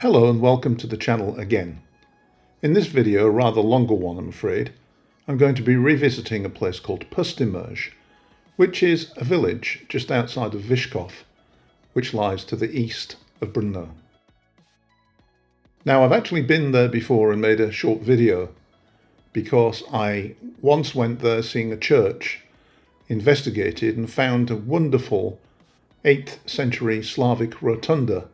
Hello and welcome to the channel again. In this video, a rather longer one I'm afraid, I'm going to be revisiting a place called Pustimer, which is a village just outside of Vyshkov, which lies to the east of Brno. Now I've actually been there before and made a short video because I once went there seeing a church, investigated and found a wonderful 8th century Slavic rotunda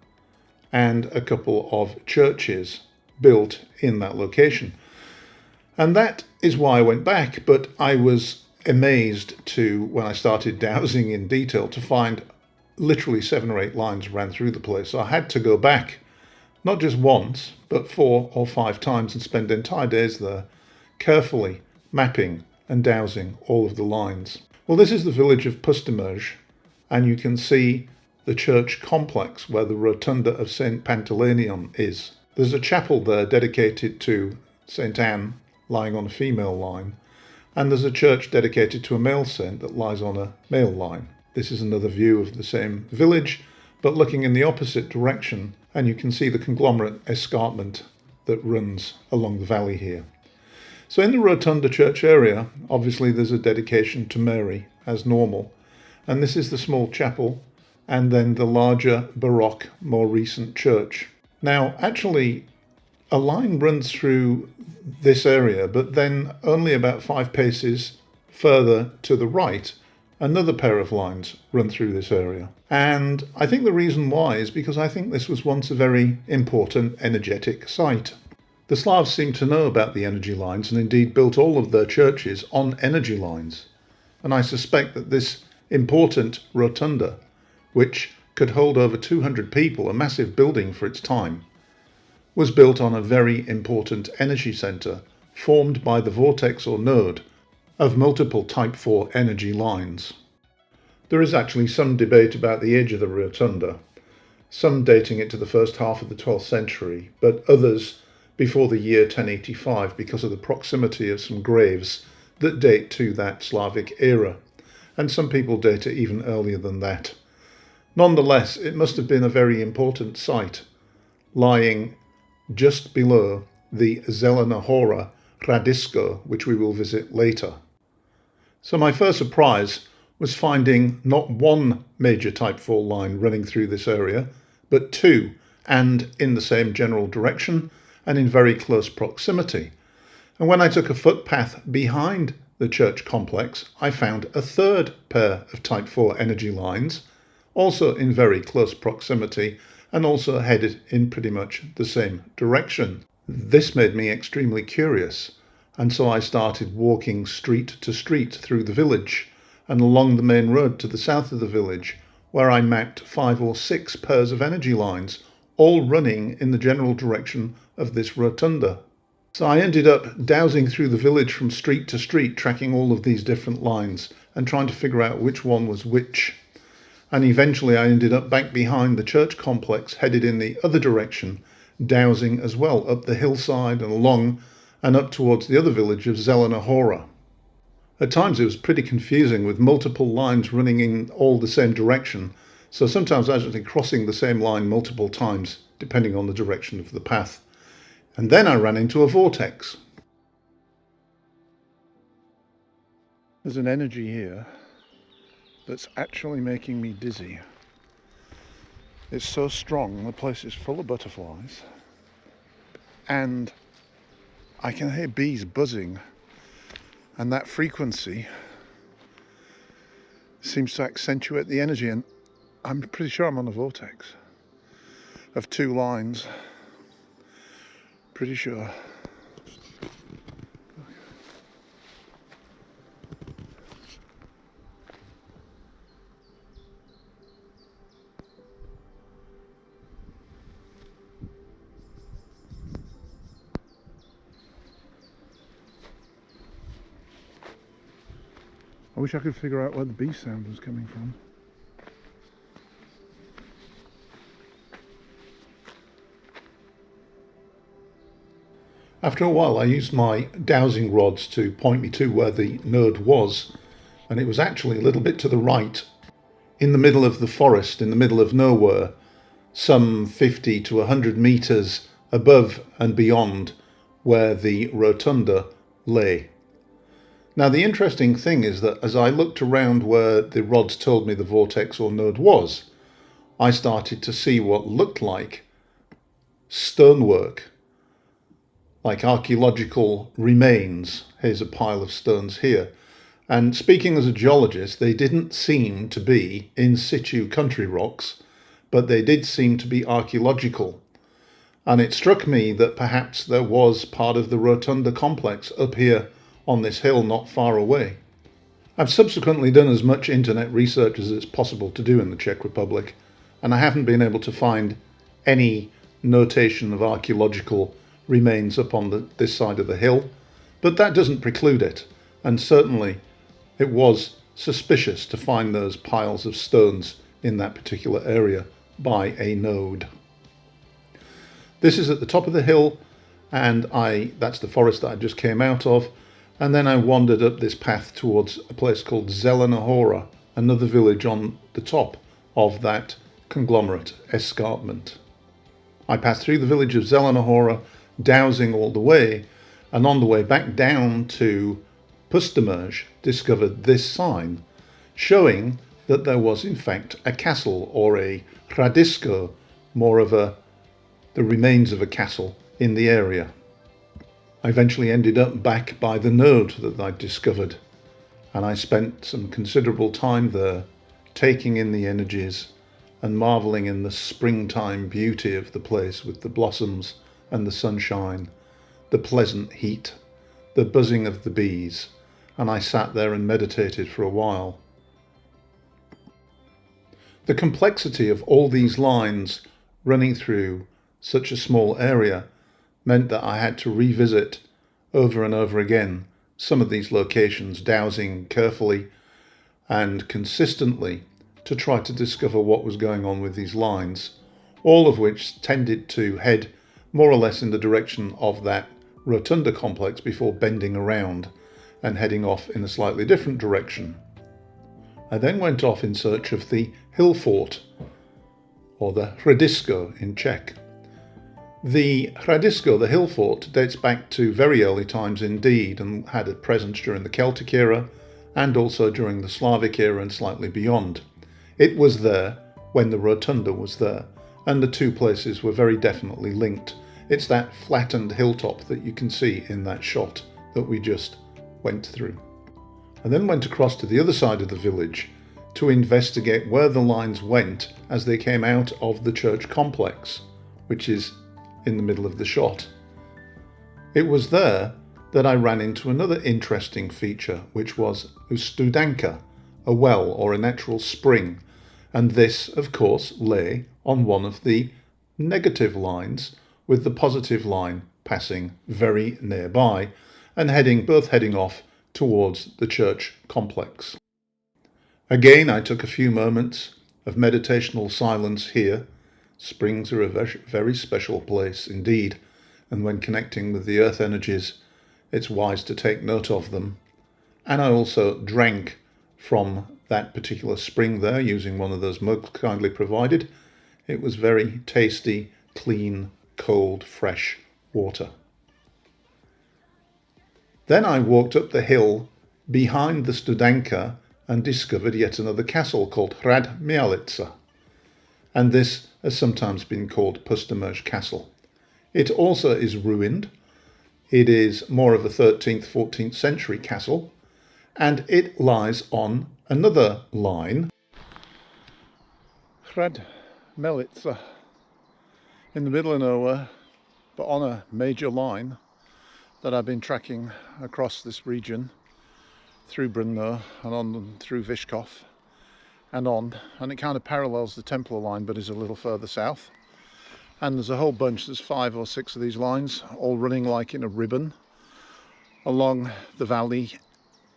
and a couple of churches built in that location. And that is why I went back, but I was amazed when I started dowsing in detail to find literally 7 or 8 lines ran through the place. So I had to go back, not just once, but 4 or 5 times and spend entire days there, carefully mapping and dowsing all of the lines. Well, this is the village of Pustimer, and you can see the church complex where the Rotunda of St. Pantaleon is. There's a chapel there dedicated to St. Anne, lying on a female line, and there's a church dedicated to a male saint that lies on a male line. This is another view of the same village, but looking in the opposite direction, and you can see the conglomerate escarpment that runs along the valley here. So in the Rotunda church area, obviously there's a dedication to Mary, as normal, and this is the small chapel, and then the larger Baroque, more recent church. Now, actually, a line runs through this area, but then only about 5 paces further to the right, another pair of lines run through this area. And I think the reason why is because I think this was once a very important energetic site. The Slavs seem to know about the energy lines and indeed built all of their churches on energy lines. And I suspect that this important rotunda, which could hold over 200 people, a massive building for its time, was built on a very important energy centre formed by the vortex or node of multiple Type 4 energy lines. There is actually some debate about the age of the rotunda, some dating it to the first half of the 12th century, but others before the year 1085 because of the proximity of some graves that date to that Slavic era, and some people date it even earlier than that. Nonetheless, it must have been a very important site, lying just below the Zelena Hora Hradisko, which we will visit later. So my first surprise was finding not one major Type 4 line running through this area, but 2, and in the same general direction and in very close proximity. And when I took a footpath behind the church complex, I found a 3rd pair of Type 4 energy lines, also in very close proximity and also headed in pretty much the same direction. This made me extremely curious, and so I started walking street to street through the village and along the main road to the south of the village, where I mapped 5 or 6 pairs of energy lines, all running in the general direction of this rotunda. So I ended up dowsing through the village from street to street, tracking all of these different lines and trying to figure out which one was which. And eventually I ended up back behind the church complex, headed in the other direction, dowsing as well, up the hillside and along and up towards the other village of Zelena Hora. At times it was pretty confusing with multiple lines running in all the same direction, so sometimes I was actually crossing the same line multiple times, depending on the direction of the path. And then I ran into a vortex. There's an energy here that's actually making me dizzy. It's so strong, the place is full of butterflies, and I can hear bees buzzing, and that frequency seems to accentuate the energy, and I'm pretty sure I'm on a vortex of 2 lines, pretty sure. I wish I could figure out where the bee sound was coming from. After a while I used my dowsing rods to point me to where the node was, and it was actually a little bit to the right, in the middle of the forest, in the middle of nowhere, some 50 to 100 meters above and beyond where the Rotunda lay. Now, the interesting thing is that as I looked around where the rods told me the vortex or node was, I started to see what looked like stonework, like archaeological remains. Here's a pile of stones here. And speaking as a geologist, they didn't seem to be in situ country rocks, but they did seem to be archaeological. And it struck me that perhaps there was part of the Rotunda complex up here on this hill not far away. I've subsequently done as much internet research as it's possible to do in the Czech Republic, and I haven't been able to find any notation of archaeological remains up on this side of the hill, but that doesn't preclude it, and certainly it was suspicious to find those piles of stones in that particular area by a node. This is at the top of the hill, and that's the forest that I just came out of, and then I wandered up this path towards a place called Zelena Hora, another village on the top of that conglomerate escarpment. I passed through the village of Zelena Hora, dowsing all the way, and on the way back down to Pustimer discovered this sign showing that there was in fact a castle, or a Hradisko, more of the remains of a castle in the area. I eventually ended up back by the node that I'd discovered, and I spent some considerable time there, taking in the energies and marvelling in the springtime beauty of the place, with the blossoms and the sunshine, the pleasant heat, the buzzing of the bees, and I sat there and meditated for a while. The complexity of all these lines running through such a small area meant that I had to revisit over and over again some of these locations, dowsing carefully and consistently to try to discover what was going on with these lines, all of which tended to head more or less in the direction of that Rotunda complex before bending around and heading off in a slightly different direction. I then went off in search of the hill fort, or the Hradisko in Czech. The Hradisko, the hill fort, dates back to very early times indeed, and had a presence during the Celtic era and also during the Slavic era and slightly beyond. It was there when the Rotunda was there, and the two places were very definitely linked. It's that flattened hilltop that you can see in that shot that we just went through. I then went across to the other side of the village to investigate where the lines went as they came out of the church complex, which is in the middle of the shot. It was there that I ran into another interesting feature, which was a Studanka, a well or a natural spring, and this, of course, lay on one of the negative lines, with the positive line passing very nearby and both heading off towards the church complex. Again, I took a few moments of meditational silence here. Springs are a very special place indeed, and when connecting with the earth energies, it's wise to take note of them. And I also drank from that particular spring there using one of those mugs kindly provided. It was very tasty, clean, cold, fresh water. Then I walked up the hill behind the Studanka and discovered yet another castle called Hrad Melice, and this has sometimes been called Pustimer Castle. It also is ruined. It is more of a 13th, 14th century castle, and it lies on another line, Hrad Melice, in the middle of nowhere, but on a major line that I've been tracking across this region through Brno and on through Vyškov and on, and it kind of parallels the Templar line but is a little further south. And there's a whole bunch, there's 5 or 6 of these lines, all running like in a ribbon along the valley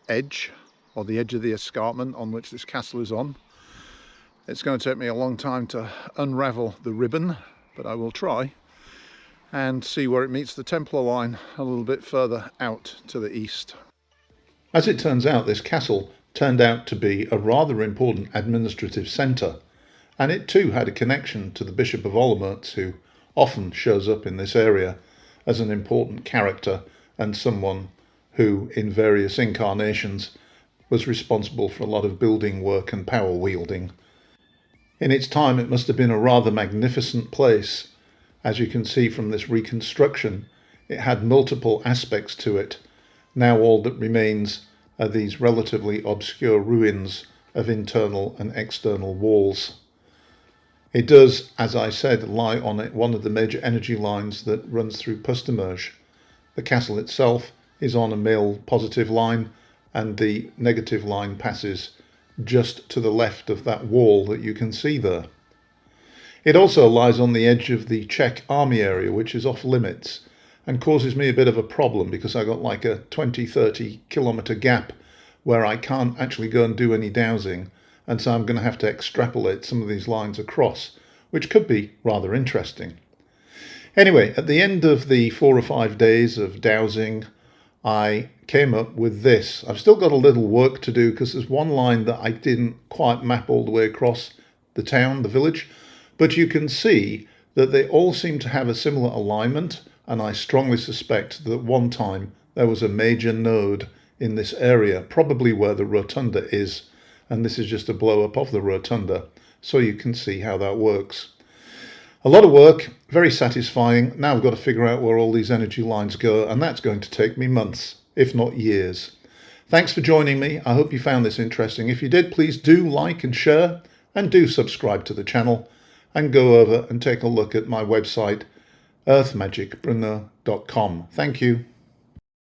edge, or the edge of the escarpment on which this castle is on. It's going to take me a long time to unravel the ribbon, but I will try and see where it meets the Templar line a little bit further out to the east. As it turns out, this castle turned out to be a rather important administrative centre, and it too had a connection to the Bishop of Olomouc, who often shows up in this area as an important character and someone who, in various incarnations, was responsible for a lot of building work and power wielding. In its time, it must have been a rather magnificent place. As you can see from this reconstruction, it had multiple aspects to it. Now all that remains are these relatively obscure ruins of internal and external walls. It does, as I said, lie on one of the major energy lines that runs through Pustimer. The castle itself is on a male positive line, and the negative line passes just to the left of that wall that you can see there. It also lies on the edge of the Czech army area, which is off limits and causes me a bit of a problem because I got like a 20-30 kilometre gap where I can't actually go and do any dowsing, and so I'm going to have to extrapolate some of these lines across, which could be rather interesting. Anyway, at the end of the 4 or 5 days of dowsing, I came up with this. I've still got a little work to do because there's one line that I didn't quite map all the way across the town, the village, but you can see that they all seem to have a similar alignment, and I strongly suspect that one time there was a major node in this area, probably where the Rotunda is, and this is just a blow up of the Rotunda, so you can see how that works. A lot of work, very satisfying. Now I've got to figure out where all these energy lines go, and that's going to take me months, if not years. Thanks for joining me. I hope you found this interesting. If you did, please do like and share, and do subscribe to the channel, and go over and take a look at my website, earthmagicbrunner.com. Thank you.